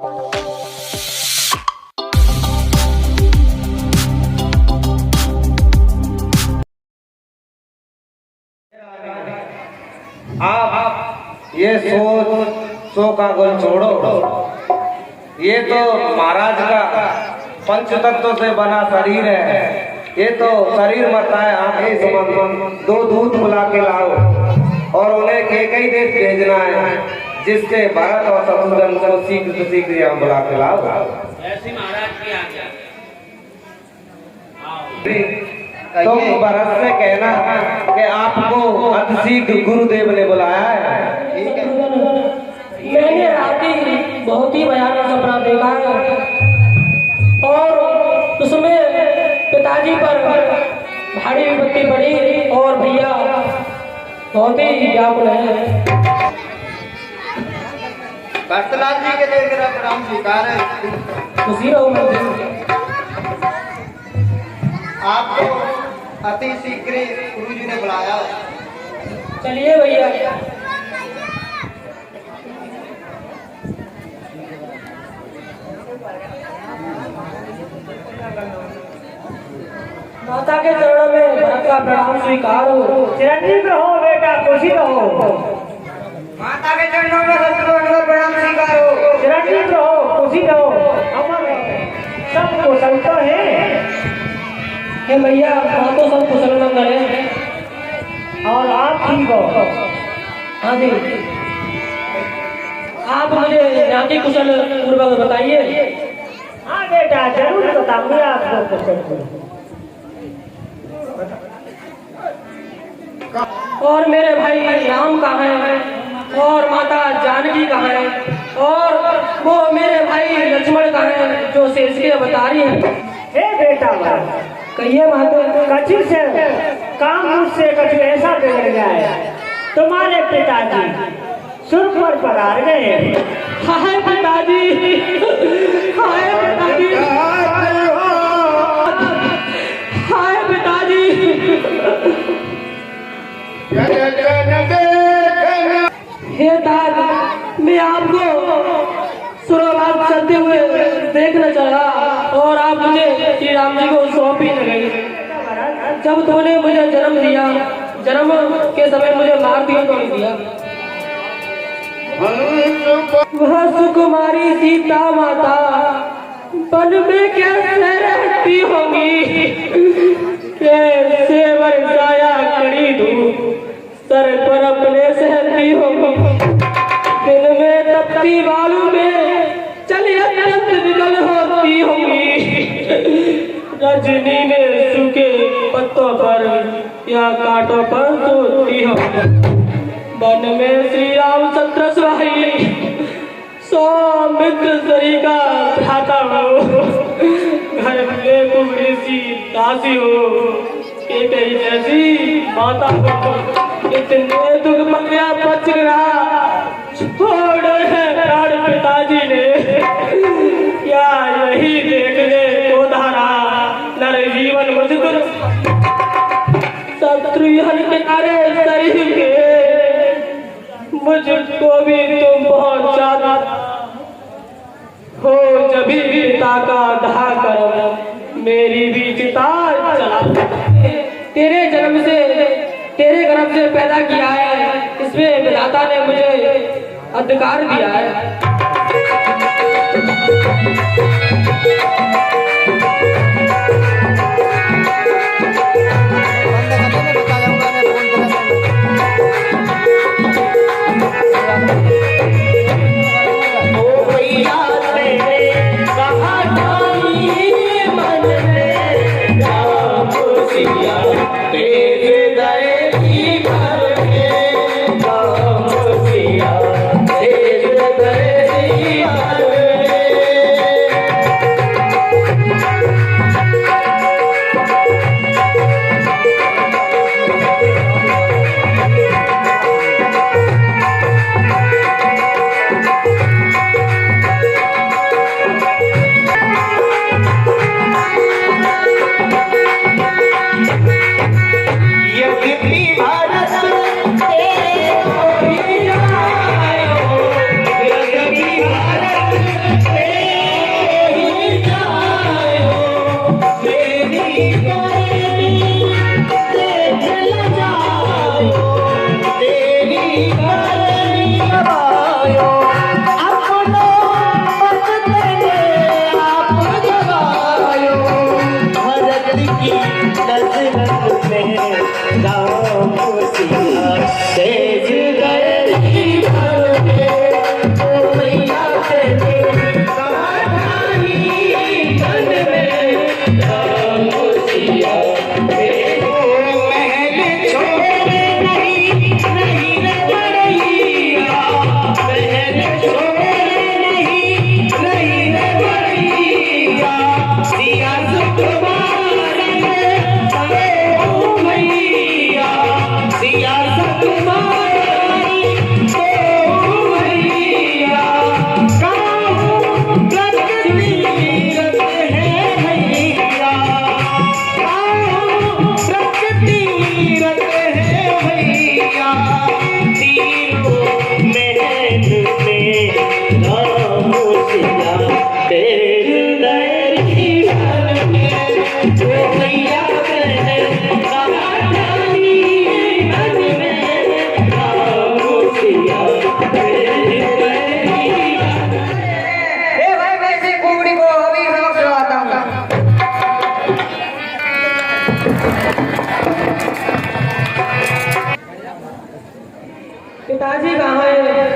आप ये सो का गुल छोड़ो, ये तो महाराज का पंच तत्व से बना शरीर है। ये तो शरीर मरता है, आंखें समझ दो दूध बुला के लाओ और उन्हें कई देश भेजना है, जिससे भरत और शत्रुघ्न को शीघ्र यहाँ बुला के लाओ। ऐसी महाराज की आज्ञा। तुम भरत से कहना कि आपको अतिशीघ्र गुरुदेव ने बुलाया है। मैंने रात ही बहुत ही भयानक सपना देखा है और उसमें पिताजी पर भारी विपत्ति पड़ी और भैया बहुत ही व्याकुल है। भरतलाल जी के लिए मेरा प्रणाम स्वीकार है। खुशी रहो मैं आपको अति शीघ्र गुरु जी ने बुलाया। चलिए भैया। माता के चरणों में भरत का प्रणाम स्वीकार हो। चिरंजीव रहो बेटा, खुशी रहो। माता के चरणों में शत्रुघ्न का प्रणाम स्वीकार हो। चिरंजीव रहो, खुशी रहो, अमर रहो। सब कुशल तो है। हे भैया, माँ तो सब कुशल मंगल है और आप ठीक हो। हाँ जी, आप मुझे यहाँ की कुशल पूर्वक बताइए। हाँ बेटा, जरूर बताऊंगा आपको कुशल। और मेरे भाई राम कहाँ है और माता जानकी कहाँ है और वो मेरे भाई लक्ष्मण कहाँ है जो शेष के अवतारी है। हे बेटा, कहिए माता। कछु से काम मुझसे कछु ऐसा बिगड़ जाए। तुम्हारे पिताजी सुर पर पधार गए। हाय पिताजी, हाय पिताजी, हाय पिताजी। हे दादा, मैं आपको सुरवाद चलते हुए देखना चाहा और आप मुझे श्री राम जी को सौंप ही न गई। जब तुमने मुझे जन्म दिया, जन्म के समय मुझे मार दिया तो नहीं दिया। वह सुकुमारी सीता माता वन में कैसे रहती होगी, कैसे बरसाया कड़ी धूप सर पर अपने सहती होगी। दिन में तपती बालू में चली अत्यंत विकल होती होगी। रजनी में सूखे पत्तों पर या कांटों पर सोती होगी। वन में श्री रामचंद्र स्वामी सौमित्र सरी का भ्राता हो, घर में कुबड़ी सी दासी हो, एक ही जैसी माता हो। इतने दुख पकड़ा बच रहा छोड़ है प्राण पिताजी ने, क्या यही देखने को धारा नर जीवन मजदूर। शत्रुघ्न के अरे शरीर के मुझको भी तुम बहुत ज्यादा हो, जब भी पिता का दहा कर मेरी भी चिता चला। तेरे जन्म से, तेरे गर्भ से पैदा किया है, इसमें विधाता ने मुझे अधिकार दिया है। तेज दया ए भाई मैं इसी कुकड़ी को अभी सबक सिखाता हूँ। पिताजी कहाँ हैं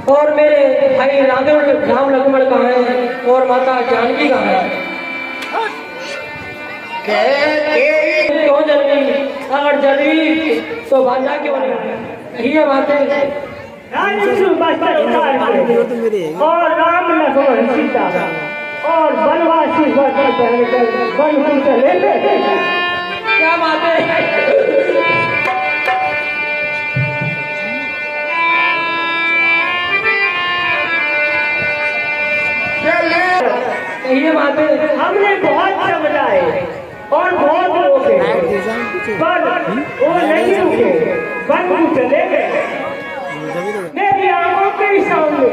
और मेरे भाई राम लक्ष्मण कहाँ हैं और माता जानकी कहाँ है? क्यों जन्मी? अगर जन्मी तो भांजा क्यों नहीं? यही है बातें। राजू बस्तर उतार के और राम लक्ष्मण सीता और वनवासी वर्ष पहनकर वन में चले गए। क्या बातें? ये बातें हमने बहुत समझाए और बहुत रोके पर वो नहीं रुके, वन में चले गए। मेरी आंखों के सामने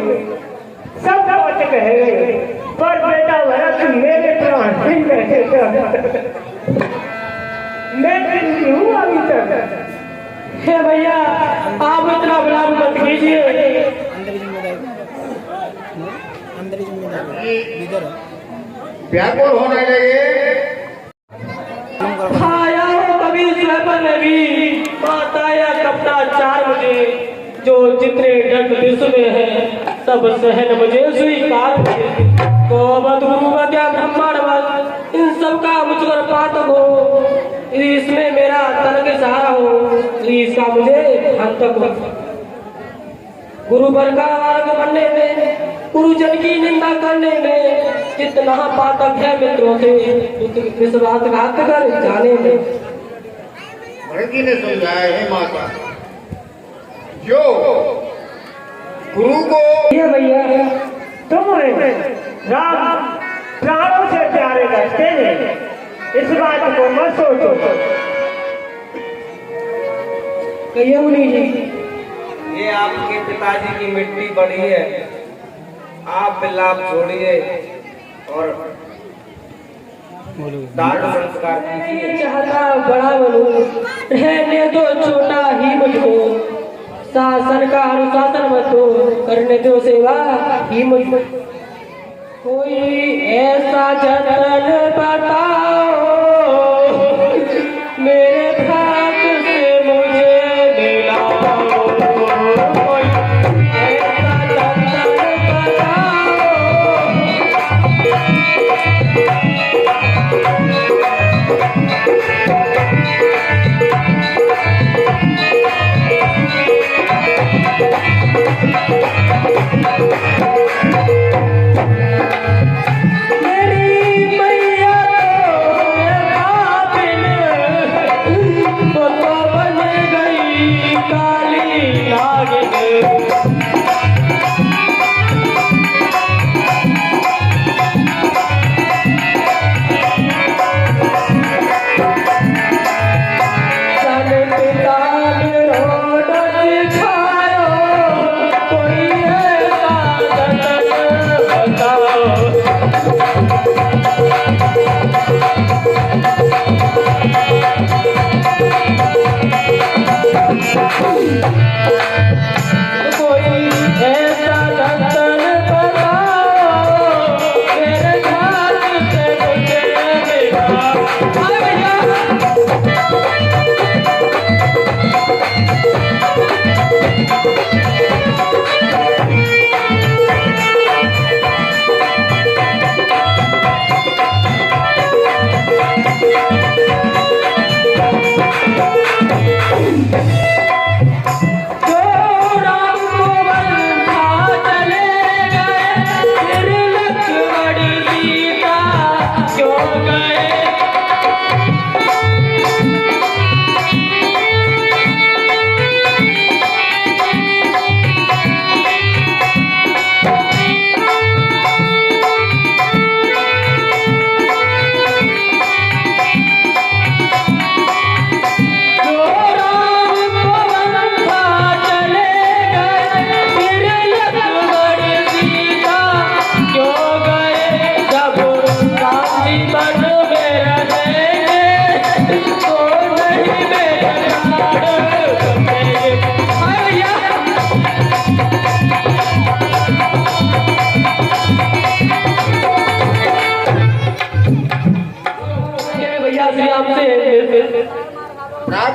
सब बात कह गए, पर बेटा भरत मेरे प्राण नहीं रहे। मैं जिंदी हूँ अभी तक। हे भैया आप इतना विलाप मत कीजिए। व्याकुल होने लगे। आया हो कभी स्वयं में भी माता या कपड़ा 4 बजे जो जितने दंड विश्व में है सब सहन मुझे स्वीकार मुझे तो बधु बद्या ब्रह्मांड मत इन सब का मुझ पर पातक हो, इसमें मेरा तन के सहारा हो, इसका मुझे अंतक हो। गुरु वर्ग का वर्ग बनने में, गुरुजन की निंदा करने में जितना पातक है मित्रों से विश्वासघात कर जाने में। भरती ने समझाया है माता, जो गुरु को ये भैया तुम राम प्राणों से प्यारे करते हैं, इस बात को मत सोचो। कहिए मुनि जी, ये आपके पिताजी की मिट्टी बड़ी है, आप विलाप छोड़िए और दान संस्कार कीजिए। चाहता बड़ा बनूं, रहने दो छोटा ही मुझको, शासन का अनुशासन मत दो, करने दो सेवा ही मुझको। कोई ऐसा जतन बताओ मेरे भाग से मुझे दिलाओ, कोई ऐसा जतन बताओ। मेरी मैया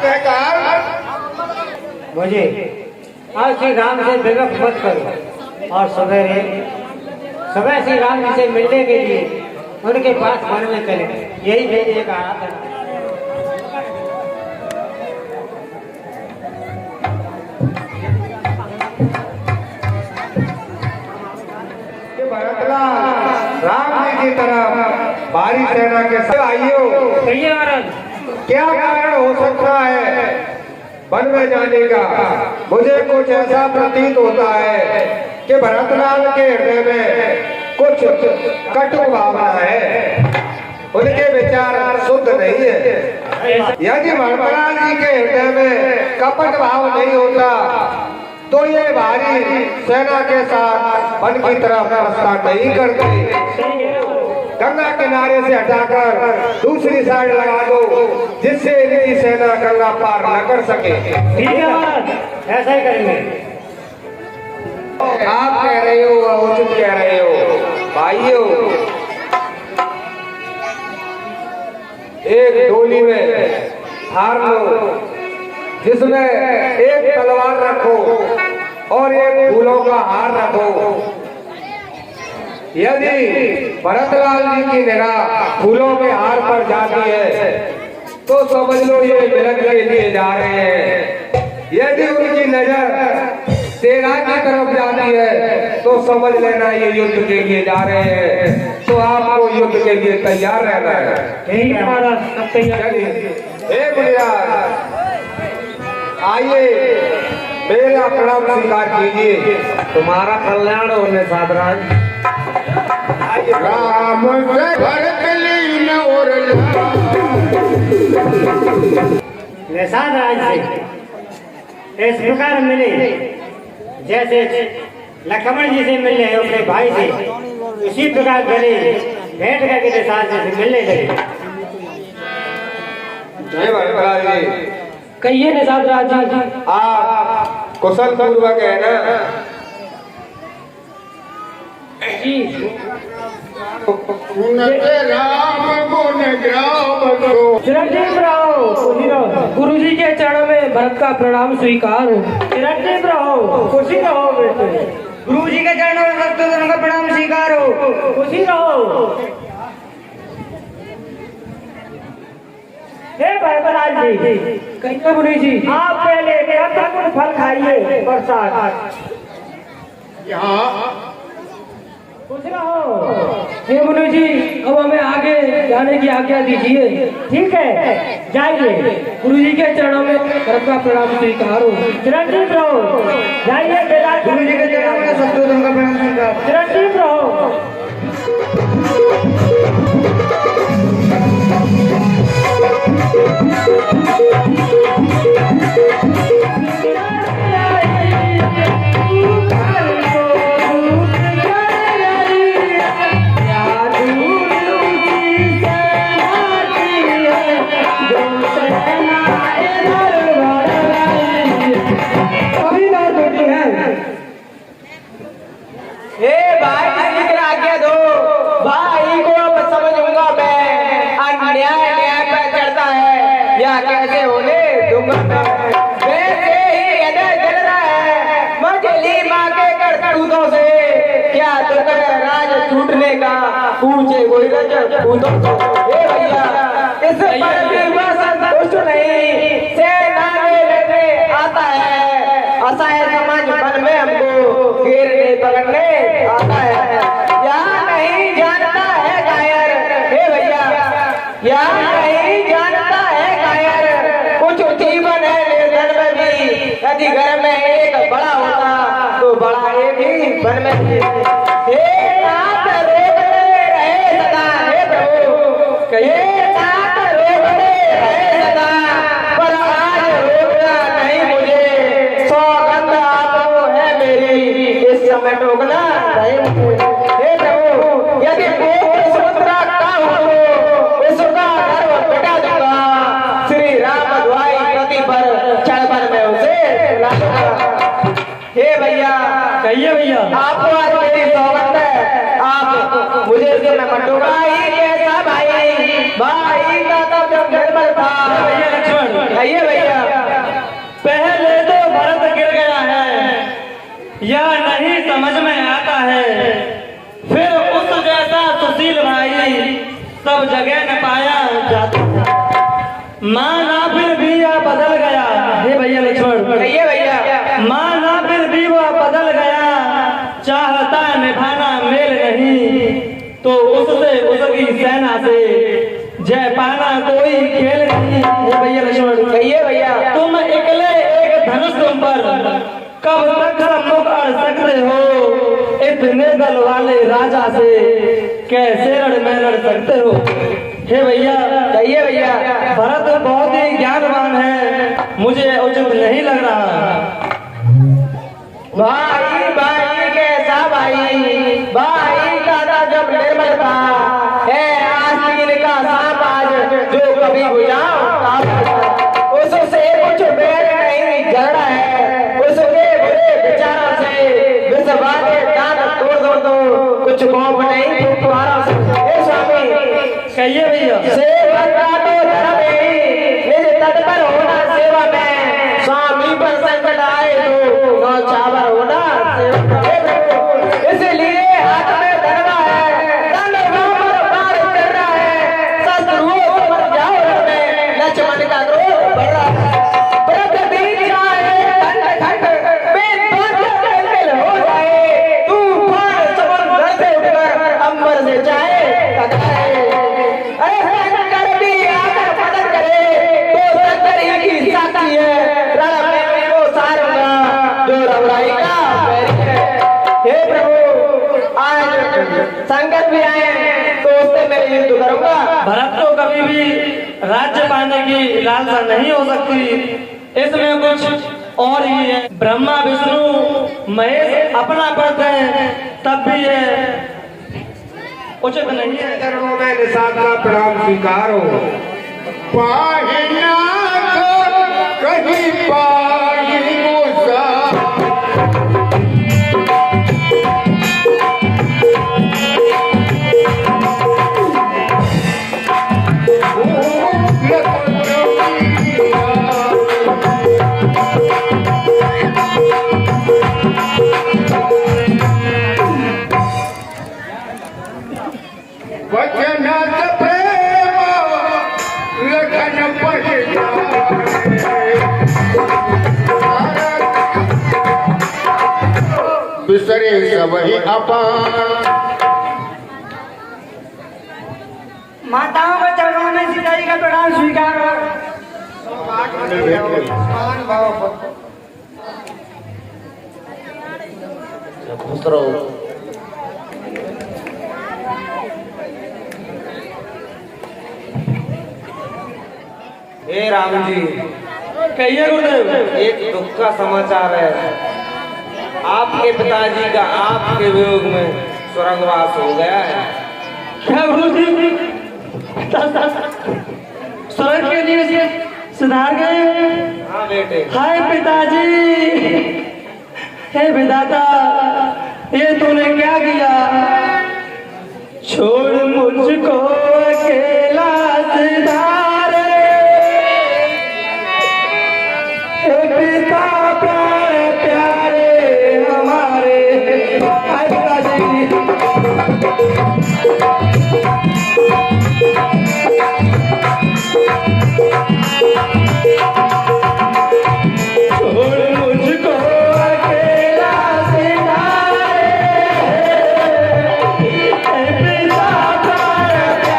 कहकर मुझे आज श्री राम से बेवक मत करो और सुबह श्री राम जी से मिलने के लिए उनके पास वन में चले। यही मेरी एक आराधना। राम जी की तरफ भारी सेना के साथ आइयो। क्या कारण हो सकता है वन में जाने का? मुझे कुछ ऐसा प्रतीत होता है कि भरतलाल के हृदय में कुछ कटु भावना है, उनके विचार शुद्ध नहीं है। यदि भरतलाल जी के हृदय में कपट भाव नहीं होता तो ये भारी सेना के साथ वन की तरफ प्रस्थान नहीं करते। गंगा किनारे से हटाकर दूसरी साइड लगा दो, जिससे इनकी सेना गंगा पार न कर सके। ठीक है, ऐसा ही करेंगे। आप कह रहे हो, उचित कह रहे हो। भाइयों, एक डोली में हार लो, जिसमें एक तलवार रखो और एक फूलों का हार रखो। यदि भरतलाल जी की निगाह फूलों के हार पर जाती है तो समझ लो ये मिलन के लिए जा रहे हैं। यदि उनकी नजर सेना की तरफ जाती है तो समझ लेना ये युद्ध के लिए जा रहे हैं। तो आपको युद्ध के लिए तैयार रहना है। ठीक है महाराज, सब तैयार। हे बुढ़िया, आइए मेरा प्रणाम स्वीकार कीजिए। तुम्हारा कल्याण होने साधराज। राम से भरत लीन और निषाद राज से इस प्रकार मिले जैसे लक्ष्मण जी से मिले अपने भाई से, उसी प्रकार गले भेंट करके निषाद जी से मिलने लगे। जय भरतलाल जी। कहिए निषाद राज जी। आप कुशल पूर्वक है ना? जी राम गुण ग्राम को चिरंजीव रहो, खुशी रहो। गुरु जी के चरणों में भरत का प्रणाम स्वीकार हो। चिरंजीव रहो, खुशी रहो बेटे। गुरु जी के चरणों में भक्तों का प्रणाम स्वीकार हो। खुशी रहो। हे भरतलाल जी, कहिए मुनि जी। आप पहले कटक फल खाइए प्रसाद। यहाँ खुश रहो। हे मुनि जी, अब हमें आगे जाने की आज्ञा दीजिए। ठीक है, जाइए। गुरु जी के चरणों में भरत का प्रणाम स्वीकार हो। चिरंजीव रहो, जाइए। गुरु जी के चरणों में शत्रुघ्न का प्रणाम स्वीकार। चिरंजीव रहो। पूछे कोई भैया, इस पर संतुष्ट नहीं, सेना में लड़ने आता है। असहाय समाज वन में हमको घेरने पकड़ने आता है। यहाँ नहीं जानता है कायर। हे भैया, यहाँ नहीं जानता है कायर। कुछ जीवन है निर्धन में भी, यदि घर में एक बड़ा होता तो बड़ा एक ही वन में भी। हे नाथ रोकते रहे सदा, हे प्रभु कहे नाथ रोकते रहे सदा, पर आज रोकना नहीं मुझे। सौगंध आपको है मेरी, इस समय टोकना नहीं मुझे। हे प्रभु, यदि कोई समुद्र का हो उसका गर्व मिटा दूंगा। श्री राम द्वाई प्रति पर चढ़ में उसे ला दूंगा। हे भैया, कहिए भैया। आपको आज मेरी सौगंध है, आप मुझे इससे न मटूंगा। भाई कैसा भाई, भाई का तब जब निर्मल था। भैया लक्ष्मण, कहिए भैया। सब जगह न पाया जाता। माँ ना फिर भी वह बदल गया। हे भैया लक्ष्मण, कहिए भैया। माँ ना फिर भी वह बदल गया, चाहता निभाना मेल नहीं, तो उससे उसकी सेना से जय पाना कोई खेल नहीं। हे भैया लक्ष्मण, कहिए भैया। तुम अकेले एक धनुष पर कब तक सम्मुख अड़ सकते हो, इतने दल वाले राजा से कैसे में लड़ सकते हो। हे भैया, कहिए भैया। भरत बहुत ही ज्ञानवान है, मुझे उचित नहीं लग रहा। भाई भाई कैसा भाई, भाई दादा जब निर्मल था है आस्तीन का सांप आज जो कभी बुझाओ उससे कुछ बैठ नहीं झगड़ा है, उसके बुरे विचारों से विषवा के दांत तोड़ दो तो कुछ कौप नहीं तुम्हारा हे स्वामी। कहिए भैया। सेवा का तो धर्म है, निज तत्पर होना सेवा में, स्वामी पर संकट आए तो नौछावर होना सेवा में। इसलिए हाथ में धरवा है, धनुष पर पार कर रहा है, शत्रुओं से मर जाओ रण में, लक्ष्मण का क्रोध बढ़ रहा है। प्रति बीच जाए खंड खंड में बिल हो जाए, तूफान समंदर से उठकर अंबर से जाए टकराए। अरे शंकर भी आकर मदद करे तो शंकर ही की साथी है, रण में वो सारूंगा जो रवराई का बैरी है। हे प्रभु, आज शंकर भी आए तो उससे मैं युद्ध करूंगा। भरत को कभी भी राज्य पाने की लालसा नहीं हो सकती, इसमें कुछ और ही है। ब्रह्मा विष्णु महेश अपना पद है, तब भी है उचित नहीं है। चरणों में निषाद का प्रणाम स्वीकार हो। पाहिना कहीं पाही मूसा, वचनात प्रेम लखन पहिला, बिसरे सबही अपान। माताओं के चरणों में सीताजी का प्रणाम स्वीकार हो। हे राम जी, कहिए गुरुदेव। एक दुख का समाचार है। आपके पिताजी का आपके वियोग में स्वर्गवास हो गया है। क्या गुरु जी, स्वर्ग के लिए से सुधार गए? हाँ बेटे। हाय पिताजी, हे विधाता, ये तूने क्या किया? छोड़ मुझको अकेला सिधारे, हे पिता प्यारे प्यारे हमारे। हाय पिताजी। छोड़ मुझको अकेला सिधारे, हे पिता प्यारे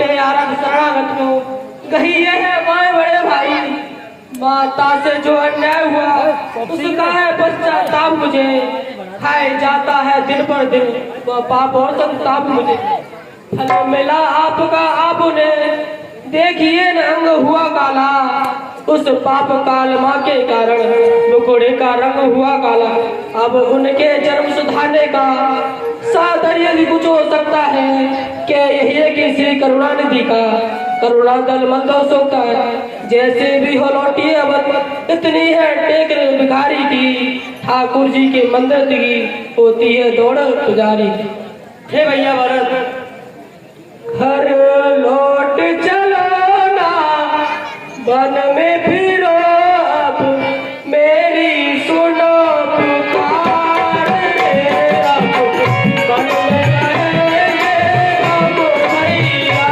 लौटे आरग शरणागत को कही यह है माए बड़े भाई माता से जो अन्याय हुआ उसका है पश्चाताप मुझे खाए जाता है दिन पर दिन वह पाप और संताप मुझे फल मिला आपका आपने देखिए न अंग हुआ काला उस पाप काल माँ के कारण मुकुड़े का रंग हुआ काला अब उनके जन्म सुधारने का साधर्य भी कुछ हो सकता है क्या यही है कि श्री करुणानिधि का करुणा दल मंदो सोता है जैसे भी हो लौटी अब इतनी है टेक भिखारी की ठाकुर जी के मंदिर की होती है दौड़ पुजारी हे भैया भरत घर लौट चलो ना वन में फिरो अब मेरी सुनो पुकार अब वन में रहेंगे हम भैया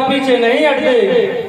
पीछे नहीं हटते।